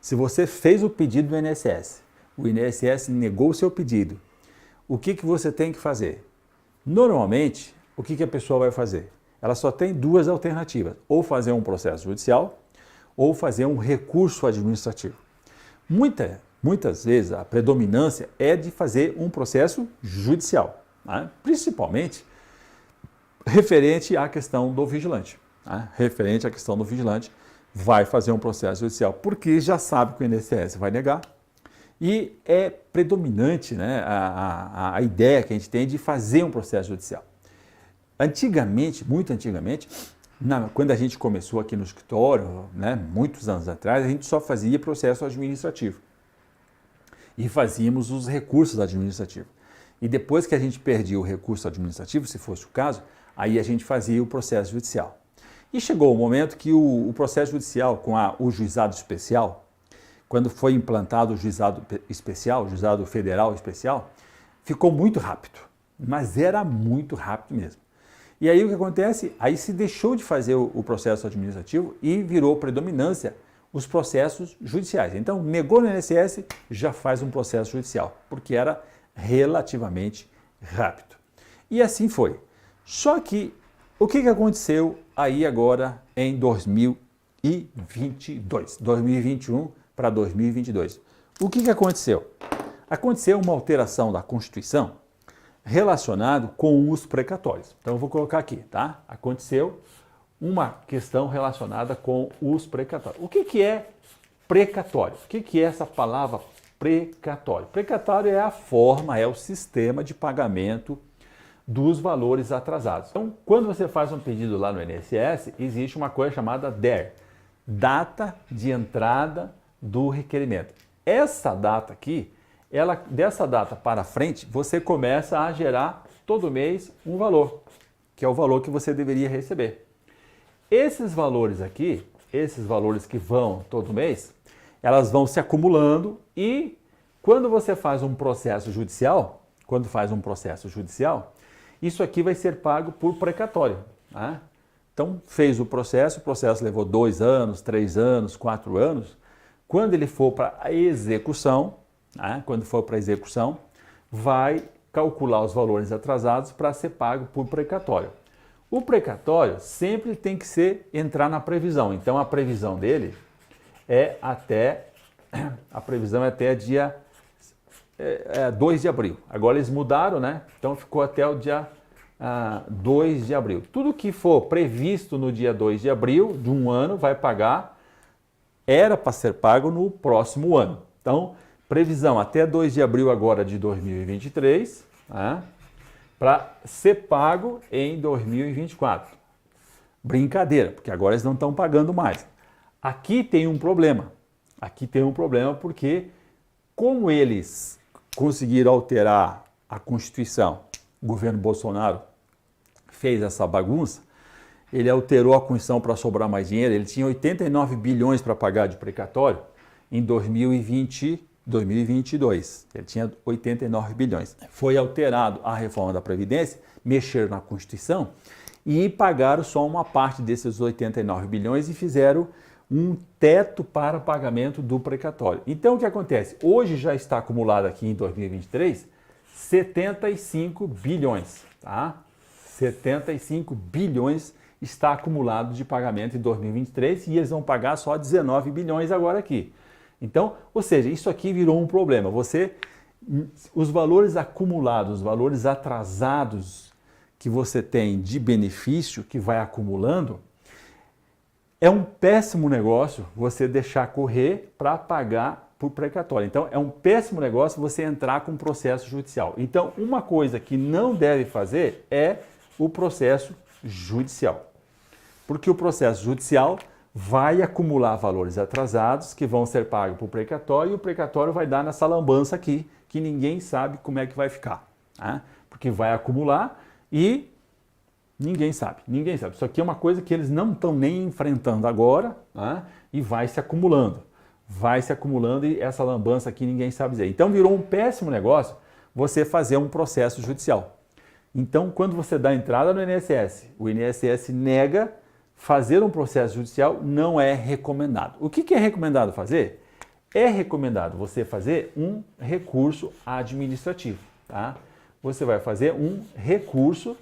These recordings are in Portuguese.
Se você fez o pedido do INSS, o INSS negou o seu pedido, o que você tem que fazer? Normalmente, o que a pessoa vai fazer? Ela só tem duas alternativas, ou fazer um processo judicial ou fazer um recurso administrativo. Muitas vezes a predominância é de fazer um processo judicial, né? Principalmente referente à questão do vigilante. Né? Referente à questão do vigilante, vai fazer um processo judicial, porque já sabe que o INSS vai negar. E é predominante, né, a ideia que a gente tem de fazer um processo judicial. Antigamente, muito antigamente, quando a gente começou aqui no escritório, né, muitos anos atrás, a gente só fazia processo administrativo. E fazíamos os recursos administrativos. E depois que a gente perdia o recurso administrativo, se fosse o caso, aí a gente fazia o processo judicial. E chegou o momento que o processo judicial com o juizado especial, quando foi implantado o juizado especial, o juizado federal especial, ficou muito rápido, mas era muito rápido mesmo. E aí o que acontece? Aí se deixou de fazer o processo administrativo e virou predominância os processos judiciais. Então, negou no INSS, já faz um processo judicial, porque era relativamente rápido. E assim foi. Só que o que aconteceu aí agora em 2022, 2021 para 2022? O que aconteceu? Aconteceu uma alteração da Constituição relacionado com os precatórios. Então eu vou colocar aqui, tá? Aconteceu uma questão relacionada com os precatórios. O que é precatório? O que é essa palavra precatório? Precatório é a forma, é o sistema de pagamento dos valores atrasados. Então, quando você faz um pedido lá no INSS, existe uma coisa chamada DER, data de entrada do requerimento. Essa data aqui, dessa data para frente, você começa a gerar todo mês um valor, que é o valor que você deveria receber. Esses valores aqui, esses valores que vão todo mês, elas vão se acumulando e quando você faz um processo judicial, isso aqui vai ser pago por precatório. Né? Então, fez o processo levou 2 anos, 3 anos, 4 anos. Quando ele for para a execução, né? Vai calcular os valores atrasados para ser pago por precatório. O precatório sempre tem que entrar na previsão. Então, a previsão dele é até dia 2 de abril. Agora eles mudaram, né? Então ficou até o dia 2 de abril. Tudo que for previsto no dia 2 de abril de um ano vai pagar, era para ser pago no próximo ano. Então, previsão até 2 de abril agora de 2023, né? Para ser pago em 2024. Brincadeira, porque agora eles não estão pagando mais. Aqui tem um problema. Porque como eles conseguiram alterar a Constituição, o governo Bolsonaro fez essa bagunça, ele alterou a Constituição para sobrar mais dinheiro, ele tinha 89 bilhões para pagar de precatório em 2022, ele tinha 89 bilhões. Foi alterado a reforma da Previdência, mexeram na Constituição e pagaram só uma parte desses 89 bilhões e fizeram um teto para pagamento do precatório. Então, o que acontece? Hoje já está acumulado aqui em 2023 75 bilhões, tá? 75 bilhões está acumulado de pagamento em 2023 e eles vão pagar só 19 bilhões agora aqui. Então, ou seja, isso aqui virou um problema. Os valores acumulados, os valores atrasados que você tem de benefício que vai acumulando, é um péssimo negócio você deixar correr para pagar por precatório. Então, é um péssimo negócio você entrar com processo judicial. Então, uma coisa que não deve fazer é o processo judicial. Porque o processo judicial vai acumular valores atrasados que vão ser pagos por precatório e o precatório vai dar nessa lambança aqui que ninguém sabe como é que vai ficar. Né? Porque vai acumular e ninguém sabe. Isso aqui é uma coisa que eles não estão nem enfrentando agora, né? E vai se acumulando e essa lambança aqui ninguém sabe dizer. Então virou um péssimo negócio você fazer um processo judicial. Então quando você dá entrada no INSS, o INSS nega, fazer um processo judicial não é recomendado. O que é recomendado fazer? é recomendado você fazer um recurso administrativo, tá? Você vai fazer um recurso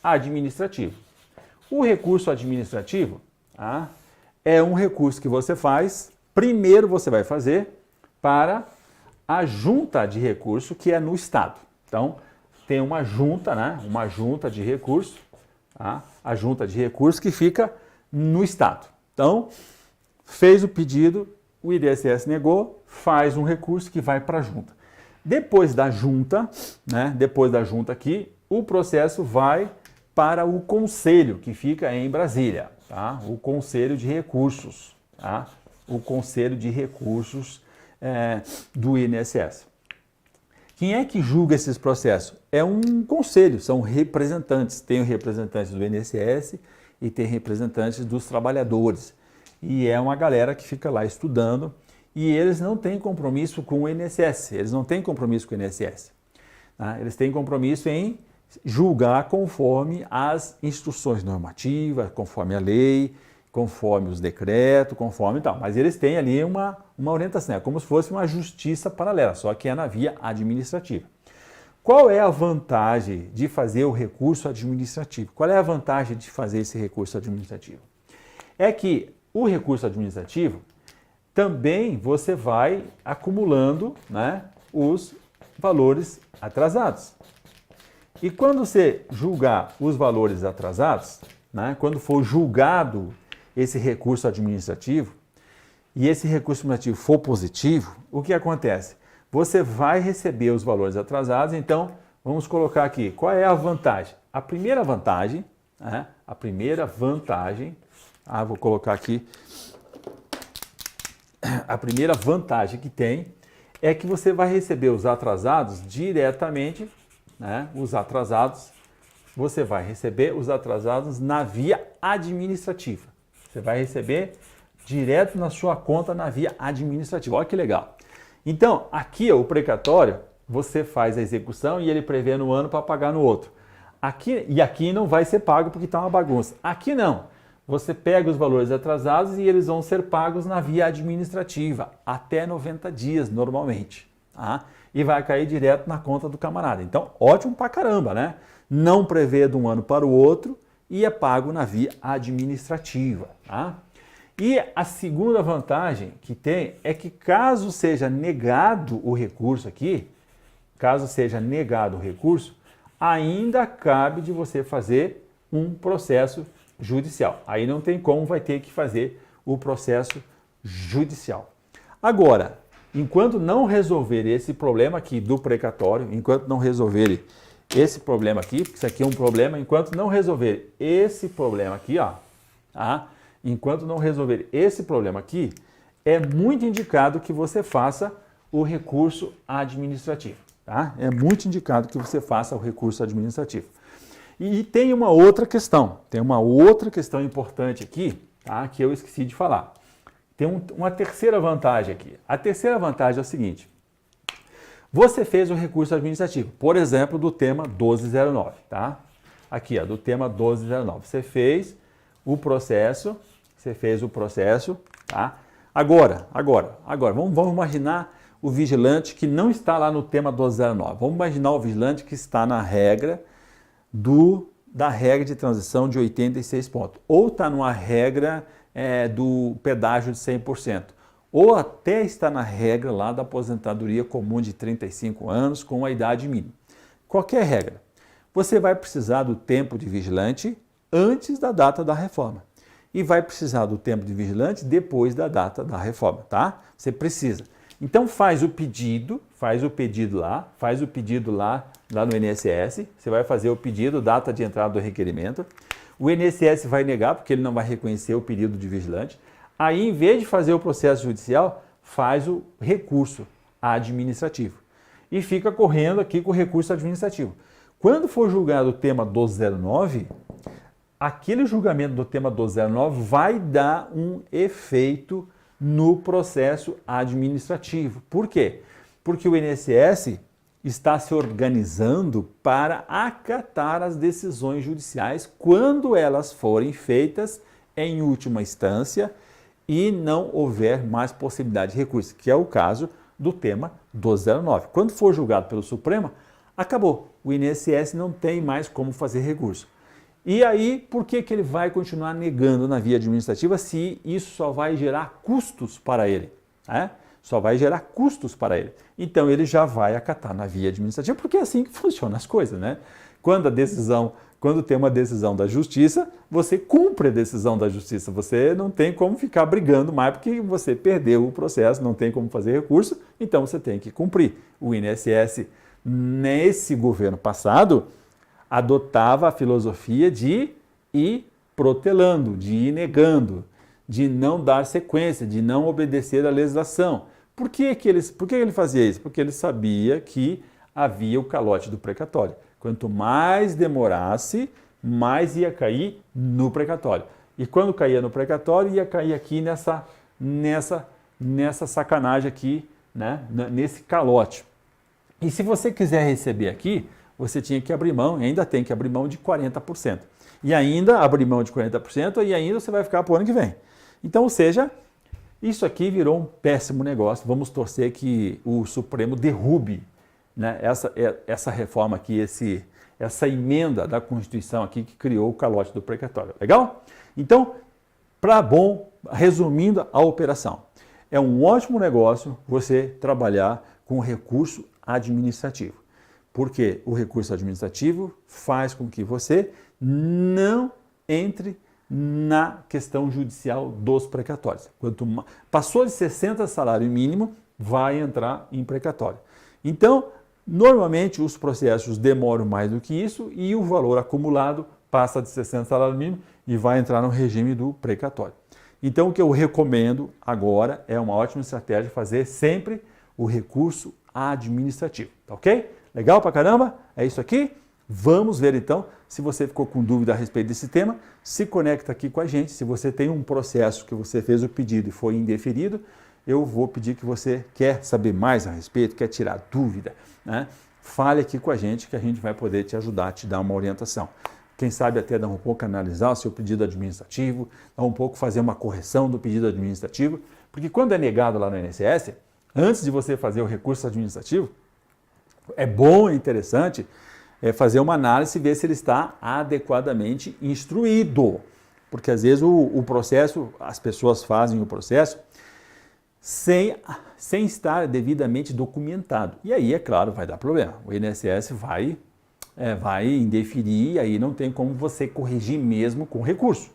administrativo. O recurso administrativo, tá, é um recurso que você faz, primeiro você vai fazer para a junta de recurso que é no Estado. Então, tem uma junta, né? Uma junta de recurso, tá? A junta de recurso que fica no Estado. Então, fez o pedido, o INSS negou, faz um recurso que vai para a junta. Depois da junta, né? Depois da junta aqui, o processo vai para o conselho, que fica em Brasília, tá? O conselho de recursos, tá? O conselho de recursos do INSS. Quem é que julga esses processos? É um conselho, são representantes. Tem representantes do INSS e tem representantes dos trabalhadores. E é uma galera que fica lá estudando e eles não têm compromisso com o INSS, eles não têm compromisso com o INSS. Tá? Eles têm compromisso em julgar conforme as instruções normativas, conforme a lei, conforme os decretos, conforme tal. Mas eles têm ali uma orientação, é como se fosse uma justiça paralela, só que é na via administrativa. Qual é a vantagem de fazer o recurso administrativo? Qual é a vantagem de fazer esse recurso administrativo? É que o recurso administrativo também você vai acumulando, né, os valores atrasados. E quando você julgar os valores atrasados, né, quando for julgado esse recurso administrativo, e esse recurso administrativo for positivo, o que acontece? Você vai receber os valores atrasados, então vamos colocar aqui, qual é a vantagem? A primeira vantagem, né, vou colocar aqui, a primeira vantagem que tem é que você vai receber os atrasados diretamente, né, você vai receber os atrasados na via administrativa. Você vai receber direto na sua conta na via administrativa. Olha que legal. Então, aqui o precatório, você faz a execução e ele prevê no ano para pagar no outro. Aqui não vai ser pago porque está uma bagunça. Aqui não. Você pega os valores atrasados e eles vão ser pagos na via administrativa, até 90 dias normalmente. Tá? E vai cair direto na conta do camarada. Então, ótimo pra caramba, né? Não prevê de um ano para o outro e é pago na via administrativa. Tá? E a segunda vantagem que tem é que caso seja negado o recurso aqui, ainda cabe de você fazer um processo judicial. Aí não tem como, vai ter que fazer o processo judicial. Agora, enquanto não resolver esse problema aqui do precatório, enquanto não resolver esse problema aqui, porque isso aqui é um problema, enquanto não resolver esse problema aqui, ó, tá? Enquanto não resolver esse problema aqui, é muito indicado que você faça o recurso administrativo, tá? É muito indicado que você faça o recurso administrativo. E tem uma outra questão importante aqui, tá? Que eu esqueci de falar. Tem uma terceira vantagem aqui. A terceira vantagem é o seguinte: você fez o recurso administrativo, por exemplo, do tema 1209, tá? Aqui, ó, do tema 1209. Você fez o processo, tá? Agora, vamos imaginar o vigilante que não está lá no tema 1209. Vamos imaginar o vigilante que está na regra da regra de transição de 86 pontos, ou está numa regra do pedágio de 100%, ou até está na regra lá da aposentadoria comum de 35 anos com a idade mínima. Qualquer regra. Você vai precisar do tempo de vigilante antes da data da reforma e vai precisar do tempo de vigilante depois da data da reforma, tá? Você precisa. Então faz o pedido lá no INSS, você vai fazer o pedido, data de entrada do requerimento. O INSS vai negar porque ele não vai reconhecer o pedido de vigilante. Aí, em vez de fazer o processo judicial, faz o recurso administrativo e fica correndo aqui com o recurso administrativo. Quando for julgado o tema 1209, aquele julgamento do tema 1209 vai dar um efeito no processo administrativo. Por quê? Porque o INSS está se organizando para acatar as decisões judiciais quando elas forem feitas em última instância e não houver mais possibilidade de recurso, que é o caso do tema 1209. Quando for julgado pelo Supremo, acabou. O INSS não tem mais como fazer recurso. E aí, por que ele vai continuar negando na via administrativa se isso só vai gerar custos para ele? Só vai gerar custos para ele. Então, ele já vai acatar na via administrativa, porque é assim que funcionam as coisas, né? Quando tem uma decisão da justiça, você cumpre a decisão da justiça. Você não tem como ficar brigando mais porque você perdeu o processo, não tem como fazer recurso, então você tem que cumprir. O INSS, nesse governo passado, adotava a filosofia de ir protelando, de ir negando, de não dar sequência, de não obedecer à legislação. Por que ele fazia isso? Porque ele sabia que havia o calote do precatório. Quanto mais demorasse, mais ia cair no precatório. E quando caía no precatório, ia cair aqui nessa sacanagem aqui, né? Nesse calote. E se você quiser receber aqui, você tinha que abrir mão, ainda tem que abrir mão de 40%. E ainda abrir mão de 40% e ainda você vai ficar para o ano que vem. Então, ou seja, isso aqui virou um péssimo negócio. Vamos torcer que o Supremo derrube, né, essa reforma aqui, essa emenda da Constituição aqui que criou o calote do precatório. Legal? Então, resumindo a operação, é um ótimo negócio você trabalhar com recurso administrativo. Porque o recurso administrativo faz com que você não entre na questão judicial dos precatórios. Passou de 60 salário mínimo, vai entrar em precatório. Então, normalmente os processos demoram mais do que isso e o valor acumulado passa de 60 salário mínimo e vai entrar no regime do precatório. Então, o que eu recomendo agora é uma ótima estratégia fazer sempre o recurso administrativo, tá ok? Legal pra caramba? É isso aqui? Vamos ver então, se você ficou com dúvida a respeito desse tema, se conecta aqui com a gente. Se você tem um processo que você fez o pedido e foi indeferido, eu vou pedir que você quer saber mais a respeito, quer tirar dúvida, né? Fale aqui com a gente que a gente vai poder te ajudar, te dar uma orientação. Quem sabe até dar um pouco analisar o seu pedido administrativo, dar um pouco fazer uma correção do pedido administrativo, porque quando é negado lá no INSS, antes de você fazer o recurso administrativo, é bom e interessante fazer uma análise e ver se ele está adequadamente instruído. Porque às vezes o processo, as pessoas fazem o processo sem estar devidamente documentado. E aí, é claro, vai dar problema. O INSS vai indeferir e aí não tem como você corrigir mesmo com recurso.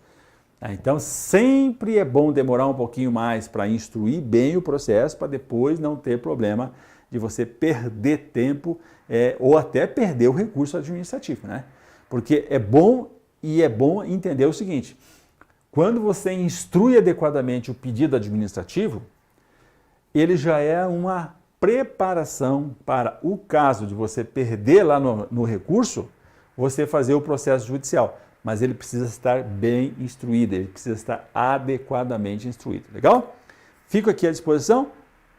Então, sempre é bom demorar um pouquinho mais para instruir bem o processo, para depois não ter problema de você perder tempo ou até perder o recurso administrativo, né? Porque é bom entender o seguinte, quando você instrui adequadamente o pedido administrativo, ele já é uma preparação para o caso de você perder lá no recurso, você fazer o processo judicial. Mas ele precisa estar bem instruído, ele precisa estar adequadamente instruído. Legal? Fico aqui à disposição.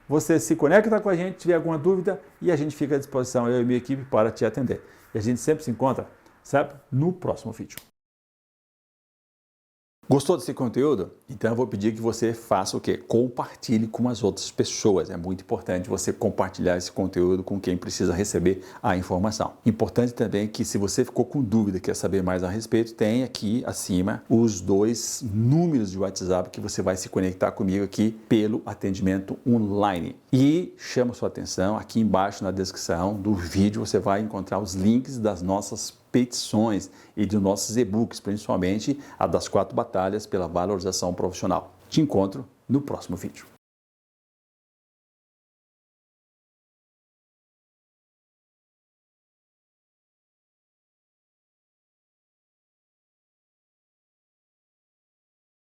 Você se conecta com a gente, tiver alguma dúvida e a gente fica à disposição, eu e minha equipe, para te atender. E a gente sempre se encontra, sabe, no próximo vídeo. Gostou desse conteúdo? Então eu vou pedir que você faça o quê? Compartilhe com as outras pessoas. É muito importante você compartilhar esse conteúdo com quem precisa receber a informação. Importante também que se você ficou com dúvida, quer saber mais a respeito, tem aqui acima os 2 números de WhatsApp que você vai se conectar comigo aqui pelo atendimento online. E chama sua atenção, aqui embaixo na descrição do vídeo você vai encontrar os links das nossas petições e de nossos e-books, principalmente a das 4 batalhas pela valorização profissional. Te encontro no próximo vídeo.